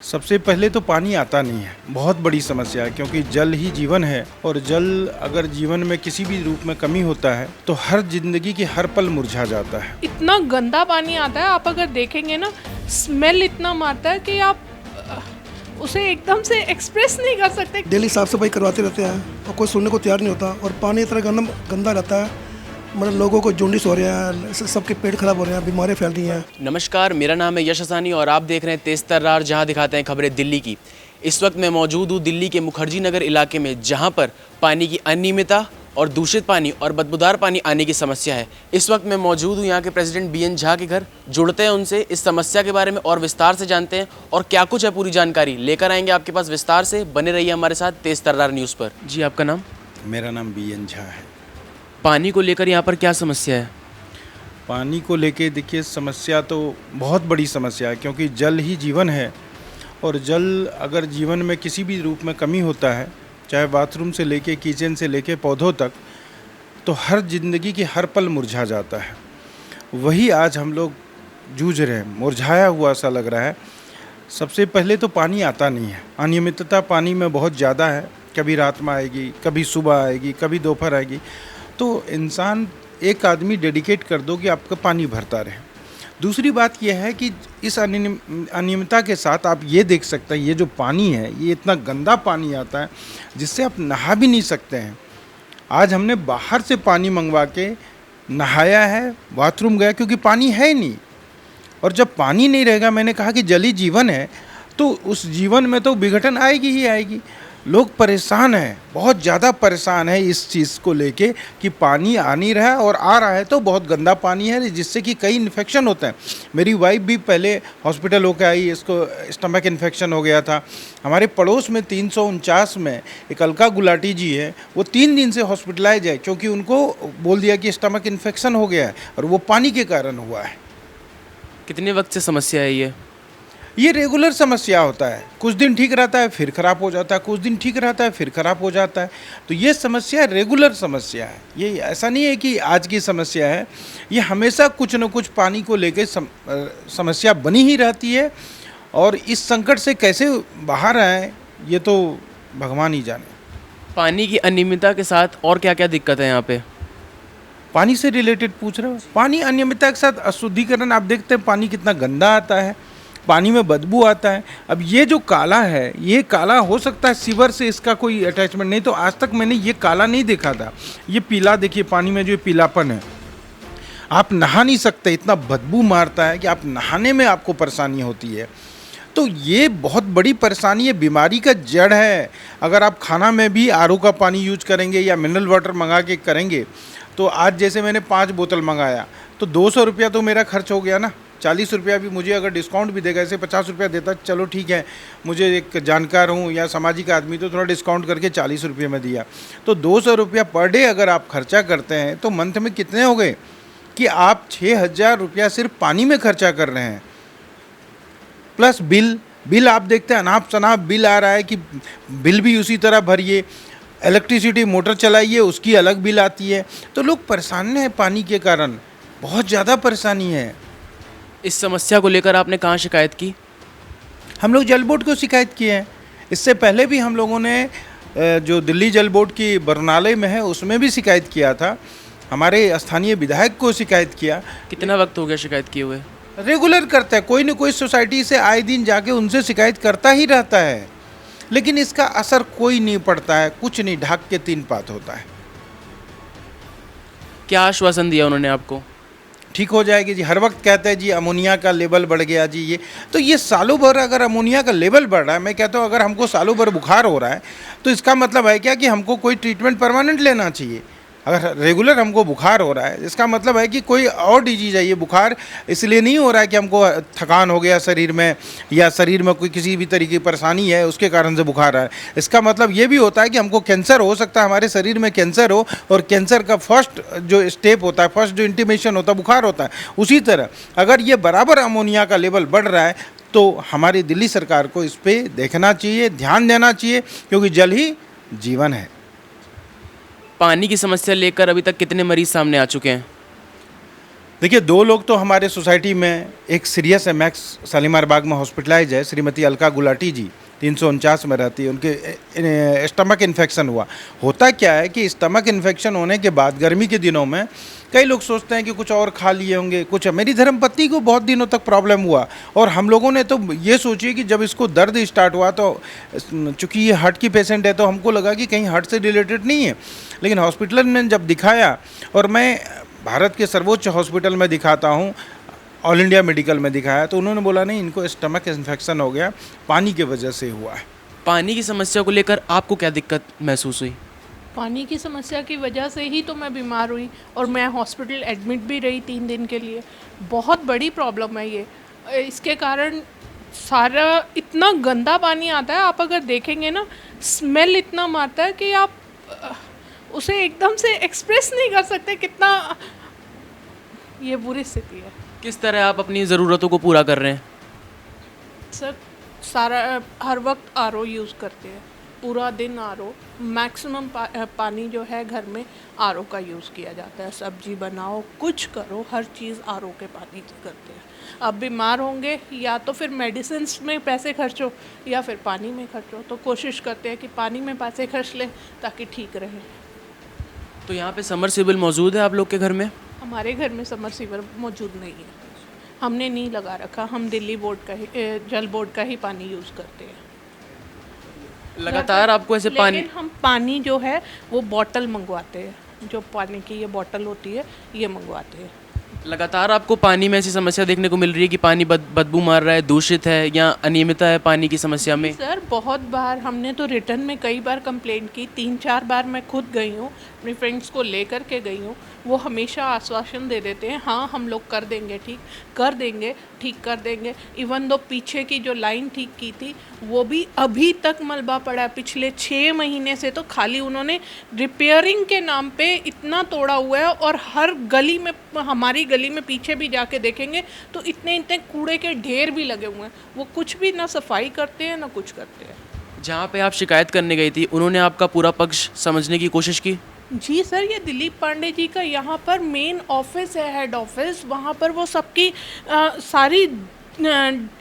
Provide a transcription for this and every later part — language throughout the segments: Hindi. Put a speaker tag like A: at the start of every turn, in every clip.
A: सबसे पहले तो पानी आता नहीं है, बहुत बड़ी समस्या है क्योंकि जल ही जीवन है और जल अगर जीवन में किसी भी रूप में कमी होता है तो हर जिंदगी की हर पल मुरझा जाता है।
B: इतना गंदा पानी आता है, आप अगर देखेंगे ना, स्मेल इतना मारता है कि आप उसे एकदम से एक्सप्रेस नहीं कर सकते।
C: डेली साफ सफाई करवाते रहते हैं और कोई सुनने को तैयार नहीं होता और पानी इतना गंदा रहता है, मतलब लोगों को जॉन्डिस हो रहा है, सबके पेट खराब हो रहे हैं, बीमारियां फैल रही हैं।
D: नमस्कार, मेरा नाम है यश हसानी और आप देख रहे हैं तेज तर्रार, जहां दिखाते हैं खबरें दिल्ली की। इस वक्त मैं मौजूद हूं दिल्ली के मुखर्जी नगर इलाके में, जहां पर पानी की अनियमितता और दूषित पानी और बदबूदार पानी आने की समस्या है। इस वक्त मैं मौजूद हूं यहां के प्रेसिडेंट बीएन झा के घर। जुड़ते हैं उनसे, इस समस्या के बारे में और विस्तार से जानते हैं और क्या कुछ है पूरी जानकारी लेकर आएंगे आपके पास विस्तार से। बने रहिए हमारे साथ तेज तर्रार न्यूज़ पर। जी, आपका नाम?
A: मेरा नाम बीएन झा है।
D: पानी को लेकर यहाँ पर क्या समस्या है?
A: पानी को लेके देखिए, समस्या तो बहुत बड़ी समस्या है क्योंकि जल ही जीवन है और जल अगर जीवन में किसी भी रूप में कमी होता है, चाहे बाथरूम से लेके किचन से लेके पौधों तक, तो हर जिंदगी की हर पल मुरझा जाता है। वही आज हम लोग जूझ रहे हैं, मुरझाया हुआ सा लग रहा है। सबसे पहले तो पानी आता नहीं है, अनियमितता पानी में बहुत ज़्यादा है। कभी रात में आएगी, कभी सुबह आएगी, कभी दोपहर आएगी। तो इंसान, एक आदमी डेडिकेट कर दो कि आपका पानी भरता रहे। दूसरी बात यह है कि इस अनियमितता के साथ आप ये देख सकते हैं, ये जो पानी है ये इतना गंदा पानी आता है जिससे आप नहा भी नहीं सकते हैं। आज हमने बाहर से पानी मंगवा के नहाया है, बाथरूम गया, क्योंकि पानी है ही नहीं। और जब पानी नहीं रहेगा, मैंने कहा कि जल ही जीवन है, तो उस जीवन में तो विघटन आएगी ही आएगी। लोग परेशान हैं, बहुत ज़्यादा परेशान है इस चीज़ को लेके कि पानी आ नहीं रहा है और आ रहा है तो बहुत गंदा पानी है जिससे कि कई इन्फेक्शन होते हैं। मेरी वाइफ भी पहले हॉस्पिटल होकर आई, इसको स्टमक इन्फेक्शन हो गया था। हमारे पड़ोस में 349 में एक अलका गुलाटी जी है, वो 3 दिन से हॉस्पिटलाइज है क्योंकि उनको बोल दिया कि स्टमक इन्फेक्शन हो गया है और वो पानी के कारण हुआ है।
D: कितने वक्त से समस्या है
A: ये रेगुलर समस्या होता है, कुछ दिन ठीक रहता है फिर ख़राब हो जाता है, कुछ दिन ठीक रहता है फिर ख़राब हो जाता है। तो ये समस्या रेगुलर समस्या है, ये ऐसा नहीं है कि आज की समस्या है। ये हमेशा कुछ न कुछ पानी को लेके समस्या बनी ही रहती है और इस संकट से कैसे बाहर आए ये तो भगवान ही जाने।
D: पानी की अनियमितता के साथ और क्या क्या दिक्कत है यहाँ पे?
A: पानी से रिलेटेड पूछ रहे हो? पानी अनियमितता के साथ अशुद्धिकरण, आप देखते हैं पानी कितना गंदा आता है, पानी में बदबू आता है। अब ये जो काला है, ये काला हो सकता है सीवर से इसका कोई अटैचमेंट, नहीं तो आज तक मैंने ये काला नहीं देखा था। ये पीला देखिए, पानी में जो पीलापन है, आप नहा नहीं सकते, इतना बदबू मारता है कि आप नहाने में आपको परेशानी होती है। तो ये बहुत बड़ी परेशानी है, बीमारी का जड़ है। अगर आप खाना में भी आरओ का पानी यूज करेंगे या मिनरल वाटर मंगा के करेंगे, तो आज जैसे मैंने 5 बोतल मंगाया तो 200 रुपया तो मेरा खर्च हो गया ना। 40 रुपया भी मुझे अगर डिस्काउंट भी देगा, ऐसे 50 रुपया देता, चलो ठीक है, मुझे एक जानकार हूँ या सामाजिक आदमी, तो थोड़ा डिस्काउंट करके 40 रुपये में दिया। तो 200 रुपया पर डे अगर आप खर्चा करते हैं तो मंथ में कितने हो गए कि आप 6000 रुपया सिर्फ पानी में खर्चा कर रहे हैं। प्लस बिल आप देखते हैं, अनाप शनाप बिल आ रहा है कि बिल भी उसी तरह भरिए। इलेक्ट्रिसिटी मोटर चलाइए, उसकी अलग बिल आती है। तो लोग परेशान हैं पानी के कारण, बहुत ज़्यादा परेशानी है।
D: इस समस्या को लेकर आपने कहाँ शिकायत की?
A: हम लोग जल बोर्ड को शिकायत किए हैं। इससे पहले भी हम लोगों ने जो दिल्ली जल बोर्ड की बरनाले में है उसमें भी शिकायत किया था, हमारे स्थानीय विधायक को शिकायत किया।
D: कितना वक्त हो गया शिकायत किए हुए?
A: रेगुलर करता है, कोई न कोई सोसाइटी से आए दिन जाके उनसे शिकायत करता ही रहता है, लेकिन इसका असर कोई नहीं पड़ता है, कुछ नहीं, ढाक के 3 पात होता है।
D: क्या आश्वासन दिया उन्होंने आपको?
A: ठीक हो जाएगी जी, हर वक्त कहते हैं जी अमोनिया का लेवल बढ़ गया जी। ये तो ये सालों भर अगर अमोनिया का लेवल बढ़ रहा है, मैं कहता हूँ अगर हमको सालों भर बुखार हो रहा है तो इसका मतलब है क्या कि हमको कोई ट्रीटमेंट परमानेंट लेना चाहिए। अगर रेगुलर हमको बुखार हो रहा है, इसका मतलब है कि कोई और डिजीज है। ये बुखार इसलिए नहीं हो रहा है कि हमको थकान हो गया शरीर में या शरीर में कोई किसी भी तरीके की परेशानी है उसके कारण से बुखार आ है। इसका मतलब ये भी होता है कि हमको कैंसर हो सकता है, हमारे शरीर में कैंसर हो, और कैंसर का फर्स्ट जो स्टेप होता है, फर्स्ट जो इंटीमेशन होता है, बुखार होता है। उसी तरह अगर ये बराबर अमोनिया का लेवल बढ़ रहा है तो हमारी दिल्ली सरकार को इस पर देखना चाहिए, ध्यान देना चाहिए, क्योंकि जल ही जीवन है।
D: पानी की समस्या लेकर अभी तक कितने मरीज सामने आ चुके हैं?
A: देखिए, 2 लोग तो हमारे सोसाइटी में, एक सीरियस है, मैक्स शालीमार बाग में हॉस्पिटलाइज है, श्रीमती अलका गुलाटी जी, 349 में रहती है। उनके स्टमक इन्फेक्शन हुआ। होता क्या है कि स्टमक इन्फेक्शन होने के बाद गर्मी के दिनों में कई लोग सोचते हैं कि कुछ और खा लिए होंगे, कुछ। मेरी धर्मपत्नी को बहुत दिनों तक प्रॉब्लम हुआ और हम लोगों ने तो ये सोची कि जब इसको दर्द स्टार्ट हुआ तो चूँकि ये हार्ट की पेशेंट है तो हमको लगा कि कहीं हार्ट से रिलेटेड नहीं है। लेकिन हॉस्पिटल में जब दिखाया, और मैं भारत के सर्वोच्च हॉस्पिटल में दिखाता हूँ, ऑल इंडिया मेडिकल में दिखाया, तो उन्होंने बोला नहीं, इनको स्टमक इन्फेक्शन हो गया, पानी की वजह से हुआ है।
D: पानी की समस्या को लेकर आपको क्या दिक्कत महसूस हुई?
B: पानी की समस्या की वजह से ही तो मैं बीमार हुई और मैं हॉस्पिटल एडमिट भी रही 3 दिन के लिए। बहुत बड़ी प्रॉब्लम है ये। इसके कारण सारा इतना गंदा पानी आता है, आप अगर देखेंगे ना, स्मेल इतना मारता है कि आप उसे एकदम से एक्सप्रेस नहीं कर सकते कितना ये बुरी स्थिति है।
D: किस तरह आप अपनी ज़रूरतों को पूरा कर रहे हैं?
B: सर, हर वक्त आरओ यूज़ करते हैं, पूरा दिन आरओ। मैक्सिमम पानी जो है घर में आरओ का यूज़ किया जाता है। सब्जी बनाओ, कुछ करो, हर चीज़ आरओ के पानी से करते हैं। अब बीमार होंगे या तो फिर मेडिसिन्स में पैसे खर्चो या फिर पानी में खर्चो, तो कोशिश करते हैं कि पानी में पैसे खर्च लें ताकि ठीक रहे।
D: तो यहाँ पे समरसेबल मौजूद है आप लोग के घर में?
B: हमारे घर में समरसीवर मौजूद नहीं है, हमने नहीं लगा रखा। हम दिल्ली बोर्ड का ही, जल बोर्ड का ही पानी यूज़ करते हैं।
D: लगातार आपको ऐसे पानी,
B: लेकिन हम पानी जो है वो बॉटल मंगवाते हैं, जो पानी की ये बॉटल होती है ये मंगवाते हैं।
D: लगातार आपको पानी में ऐसी समस्या देखने को मिल रही है कि पानी बदबू मार रहा है, दूषित है या अनियमितता है पानी की समस्या में?
B: सर, बहुत बार हमने तो रिटर्न में कई बार कंप्लेंट की, 3-4 बार मैं खुद गई हूँ, अपनी फ्रेंड्स को लेकर के गई हूँ। वो हमेशा आश्वासन दे देते हैं, हाँ हम लोग कर देंगे, ठीक कर देंगे। इवन दो पीछे की जो लाइन ठीक की थी वो भी अभी तक मलबा पड़ा है। पिछले 6 महीने से तो खाली उन्होंने रिपेयरिंग के नाम पे इतना तोड़ा हुआ है, और हर गली में, हमारी गली में पीछे भी जाके देखेंगे तो इतने कूड़े के ढेर भी लगे हुए हैं। वो कुछ भी ना सफाई करते हैं ना कुछ करते हैं।
D: जहाँ पे आप शिकायत करने गई थी उन्होंने आपका पूरा पक्ष समझने की कोशिश की?
B: जी सर, ये दिलीप पांडे जी का यहाँ पर मेन ऑफिस है, हेड ऑफिस। वहाँ पर वो सबकी सारी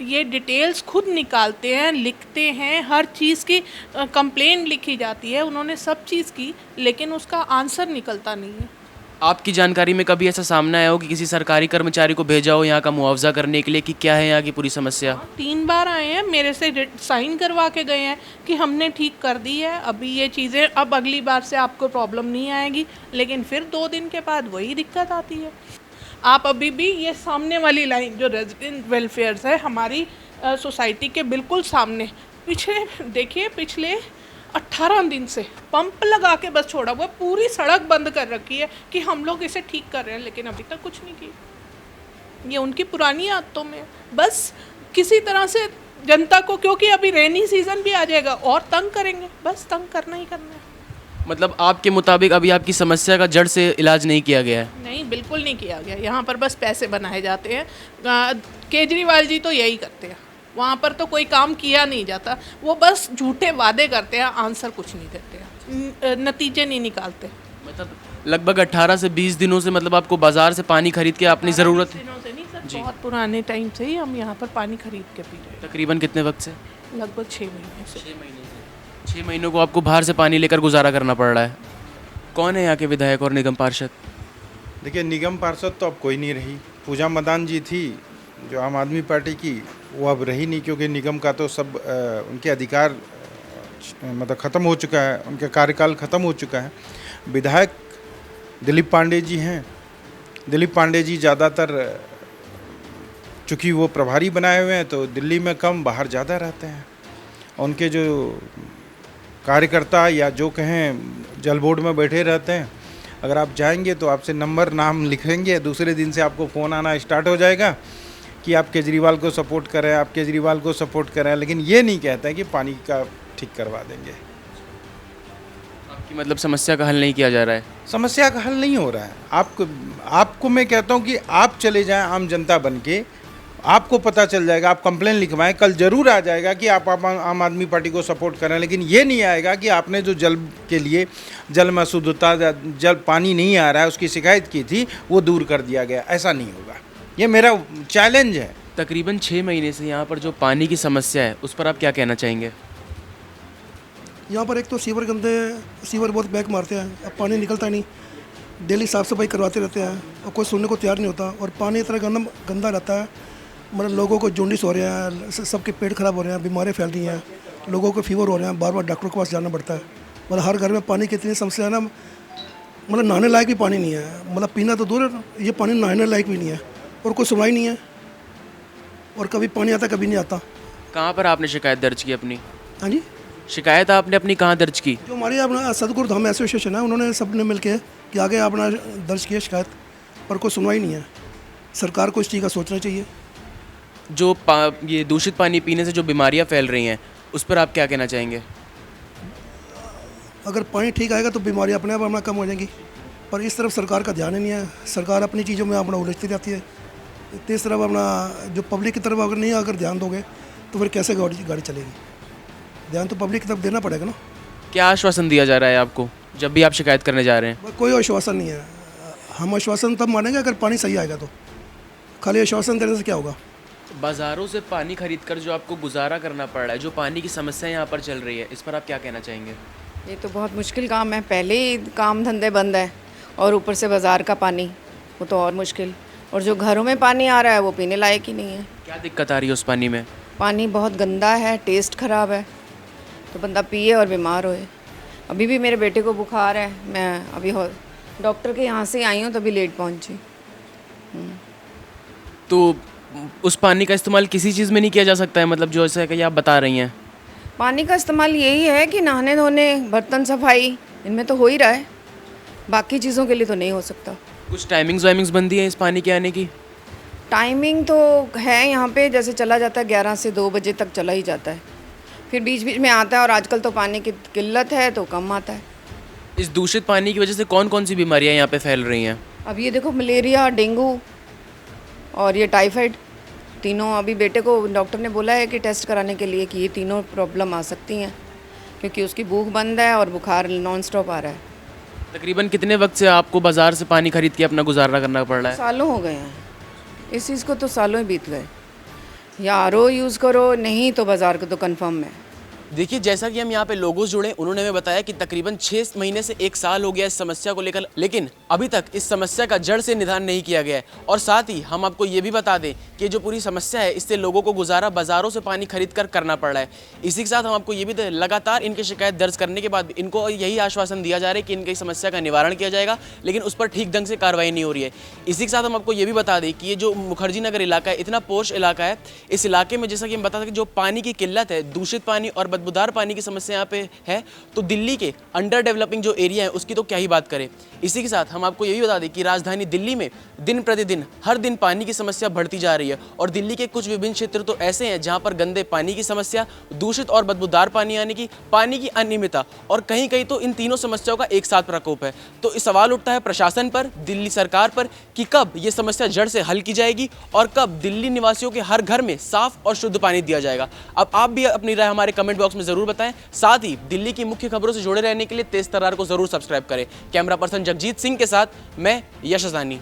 B: ये डिटेल्स खुद निकालते हैं, लिखते हैं, हर चीज़ की कंप्लेन लिखी जाती है। उन्होंने सब चीज़ की, लेकिन उसका आंसर निकलता नहीं है।
D: आपकी जानकारी में कभी ऐसा सामने आया हो कि किसी सरकारी कर्मचारी को भेजा हो यहाँ का मुआवजा करने के लिए कि क्या है यहाँ की पूरी समस्या?
B: 3 बार आए हैं, मेरे से साइन करवा के गए हैं कि हमने ठीक कर दी है, अभी ये चीज़ें, अब अगली बार से आपको प्रॉब्लम नहीं आएगी। लेकिन फिर 2 दिन के बाद वही दिक्कत आती है। आप अभी भी ये सामने वाली लाइन जो रेजिडेंट वेलफेयर्स है हमारी सोसाइटी के बिल्कुल सामने, पिछले 18 दिन से पंप लगा के बस छोड़ा हुआ, पूरी सड़क बंद कर रखी है कि हम लोग इसे ठीक कर रहे हैं, लेकिन अभी तक कुछ नहीं किया। ये उनकी पुरानी आदतों में बस किसी तरह से जनता को, क्योंकि अभी रेनी सीजन भी आ जाएगा और तंग करेंगे, बस तंग करना ही करना है।
D: मतलब आपके मुताबिक अभी आपकी समस्या का जड़ से इलाज नहीं किया गया है?
B: नहीं, बिल्कुल नहीं किया गया। यहाँ पर बस पैसे बनाए जाते हैं। केजरीवाल जी तो यही करते हैं, वहाँ पर तो कोई काम किया नहीं जाता। वो बस झूठे वादे करते हैं, आंसर कुछ नहीं देते हैं, नतीजे नहीं निकालते।
D: मतलब लगभग 18 से 20 दिनों से मतलब आपको बाज़ार से पानी खरीद के अपनी ज़रूरत?
B: दिनों से नहीं सर, बहुत पुराने टाइम से ही हम यहाँ पर पानी खरीद के पी रहे हैं।
D: तकरीबन कितने वक्त से?
B: लगभग 6 महीने से।
D: 6 महीनों को आपको बाहर से पानी लेकर गुजारा करना पड़ रहा है। कौन है यहाँ के विधायक और निगम पार्षद?
A: देखिए, निगम पार्षद तो अब कोई नहीं रही। पूजा मदान जी थी जो आम आदमी पार्टी की, वो अब रही नहीं, क्योंकि निगम का तो सब उनके अधिकार मतलब ख़त्म हो चुका है, उनका कार्यकाल ख़त्म हो चुका है। विधायक दिलीप पांडे जी हैं। दिलीप पांडे जी ज़्यादातर, चूँकि वो प्रभारी बनाए हुए हैं तो दिल्ली में कम, बाहर ज़्यादा रहते हैं। उनके जो कार्यकर्ता या जो कहें जल बोर्ड में बैठे रहते हैं, अगर आप जाएंगे तो आपसे नंबर नाम लिखेंगे, दूसरे दिन से आपको फ़ोन आना स्टार्ट हो जाएगा कि आप केजरीवाल को सपोर्ट करें, आप केजरीवाल को सपोर्ट करें, लेकिन ये नहीं कहते हैं कि पानी का ठीक करवा देंगे।
D: आपकी मतलब समस्या का हल नहीं किया जा रहा है?
A: समस्या का हल नहीं हो रहा है। आपको मैं कहता हूँ कि आप चले जाएं आम जनता बन के, आपको पता चल जाएगा, आप कंप्लेन लिखवाएं, कल जरूर आ जाएगा कि आप आम आदमी पार्टी को सपोर्ट करें, लेकिन ये नहीं आएगा कि आपने जो जल के लिए, जल में अशुद्धता, जल पानी नहीं आ रहा है उसकी शिकायत की थी, वो दूर कर दिया गया। ऐसा नहीं होगा, ये मेरा चैलेंज है।
D: तकरीबन 6 महीने से यहाँ पर जो पानी की समस्या है उस पर आप क्या कहना चाहेंगे?
C: यहाँ पर एक तो सीवर बहुत बैक मारते हैं, अब पानी निकलता नहीं, डेली साफ़ सफाई करवाते रहते हैं और कोई सुनने को तैयार नहीं होता। और पानी इतना गंदा रहता है, मतलब लोगों को जॉन्डिस हो रहे हैं, सबके पेट खराब हो रहे हैं, बीमारियाँ फैल रही हैं, लोगों को फीवर हो रहे हैं, बार बार डॉक्टर के पास जाना पड़ता है। मतलब हर घर में पानी की इतनी समस्या है ना, मतलब नहाने लायक भी पानी नहीं है, मतलब पीना तो दूर, ये पानी नहाने लायक भी नहीं है और कोई सुनवाई नहीं है। और कभी पानी आता कभी नहीं आता।
D: कहाँ पर आपने शिकायत दर्ज की अपनी?
C: हाँ जी,
D: शिकायत आपने अपनी कहाँ दर्ज की?
C: जो हमारी अपना सतगुरु धाम एसोसिएशन है, उन्होंने सबने मिल के कि आगे अपना दर्ज किया शिकायत, पर कोई सुनवाई नहीं है। सरकार को इस चीज़ का सोचना चाहिए।
D: जो ये दूषित पानी पीने से जो बीमारियाँ फैल रही हैं उस पर आप क्या कहना चाहेंगे?
C: अगर पानी ठीक आएगा तो बीमारी अपने आप अपना कम हो जाएंगी, पर इस तरफ सरकार का ध्यान ही नहीं है। सरकार अपनी चीज़ों में अपना उलझती जाती है। इस तरफ अपना जो पब्लिक की तरफ अगर ध्यान दोगे तो फिर कैसे गाड़ी चलेगी? ध्यान तो पब्लिक की तरफ देना पड़ेगा ना।
D: क्या आश्वासन दिया जा रहा है आपको जब भी आप शिकायत करने जा रहे हैं?
C: कोई आश्वासन नहीं है। हम आश्वासन तब मानेंगे अगर पानी सही आएगा, तो खाली आश्वासन देने से क्या होगा?
D: बाज़ारों से पानी खरीद कर जो आपको गुजारा करना पड़ रहा है, जो पानी की समस्या यहाँ पर चल रही है, इस पर आप क्या कहना चाहेंगे?
E: ये तो बहुत मुश्किल काम है। पहले ही काम धंधे बंद है और ऊपर से बाज़ार का पानी, वो तो और मुश्किल। और जो घरों में पानी आ रहा है वो पीने लायक ही नहीं है।
D: क्या दिक्कत आ रही है उस पानी में?
E: पानी बहुत गंदा है, टेस्ट ख़राब है, तो बंदा पिए और बीमार होए। अभी भी मेरे बेटे को बुखार है, मैं अभी डॉक्टर के यहाँ से आई हूँ, तभी लेट पहुँची।
D: तो उस पानी का इस्तेमाल किसी चीज़ में नहीं किया जा सकता है, मतलब जो ऐसा कि आप बता रही हैं?
E: पानी का इस्तेमाल यही है कि नहाने धोने, बर्तन सफाई, इनमें तो हो ही रहा है, बाकी चीज़ों के लिए तो नहीं हो सकता।
D: कुछ टाइमिंग्स वाइमिंग्स बनती हैं इस पानी के आने की?
E: टाइमिंग तो है यहाँ पे, जैसे चला जाता है 11 से 2 बजे तक चला ही जाता है, फिर बीच बीच में आता है। और आजकल तो पानी की किल्लत है तो कम आता है।
D: इस दूषित पानी की वजह से कौन कौन सी बीमारियाँ यहाँ पे फैल रही हैं?
E: अब ये देखो, मलेरिया, डेंगू और ये टाइफाइड, तीनों अभी बेटे को डॉक्टर ने बोला है कि टेस्ट कराने के लिए कि ये तीनों प्रॉब्लम आ सकती हैं, क्योंकि उसकी भूख बंद है और बुखार नॉन स्टॉप आ रहा है।
D: तकरीबन कितने वक्त से आपको बाज़ार से पानी खरीद के अपना गुजारा करना पड़ रहा है?
E: सालों हो गए हैं इस चीज़ को, तो सालों ही बीत गए। या आरओ यूज़ करो, नहीं तो बाज़ार को तो कन्फर्म है।
D: देखिए, जैसा कि हम यहाँ पे लोगों से जुड़े, उन्होंने हमें बताया कि तकरीबन 6 महीने से 1 साल हो गया इस समस्या को लेकर, लेकिन अभी तक इस समस्या का जड़ से निदान नहीं किया गया है। और साथ ही हम आपको ये भी बता दें कि जो पूरी समस्या है, इससे लोगों को गुजारा बाज़ारों से पानी खरीद कर करना पड़ रहा है। इसी के साथ हम आपको ये भी दें, लगातार इनकी शिकायत दर्ज करने के बाद इनको यही आश्वासन दिया जा रहा है कि इनकी समस्या का निवारण किया जाएगा, लेकिन उस पर ठीक ढंग से कार्रवाई नहीं हो रही है। इसी के साथ हम आपको ये भी बता दें कि ये जो मुखर्जी नगर इलाका है, इतना पोश इलाका है, इस इलाके में जैसा कि हम बता सकें, जो पानी की किल्लत है, दूषित पानी और बदबूदार पानी की समस्या यहाँ पे है, तो दिल्ली के अंडर डेवलपिंग जो एरिया है उसकी तो क्या ही बात करें। इसी के साथ हम आपको ये भी बता दें कि राजधानी दिल्ली में दिन प्रतिदिन हर दिन पानी की समस्या बढ़ती जा रही है, और दिल्ली के कुछ विभिन्न क्षेत्र तो ऐसे हैं जहाँ पर गंदे पानी की समस्या, दूषित और बदबूदार पानी आने की, पानी की अनियमितता और कहीं कहीं तो इन तीनों समस्याओं का एक साथ प्रकोप है। तो इस सवाल उठता है प्रशासन पर, दिल्ली सरकार पर, कि कब ये समस्या जड़ से हल की जाएगी और कब दिल्ली निवासियों के हर घर में साफ और शुद्ध पानी दिया जाएगा। अब आप भी अपनी राय हमारे कमेंट बॉक्स में जरूर बताएं। साथ ही दिल्ली की मुख्य खबरों से जुड़े रहने के लिए तेज तर्रार को जरूर सब्सक्राइब करें। कैमरा पर्सन जगजीत सिंह के साथ मैं यश हसानी।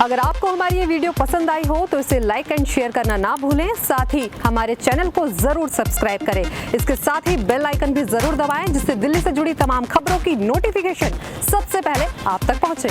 F: अगर आपको हमारी ये वीडियो पसंद आई हो तो इसे लाइक एंड शेयर करना ना भूलें। साथ ही हमारे चैनल को जरूर सब्सक्राइब करें। इसके साथ ही बेल आइकन भी जरूर दबाएं, जिससे दिल्ली से जुड़ी तमाम खबरों की नोटिफिकेशन सबसे पहले आप तक पहुंचे।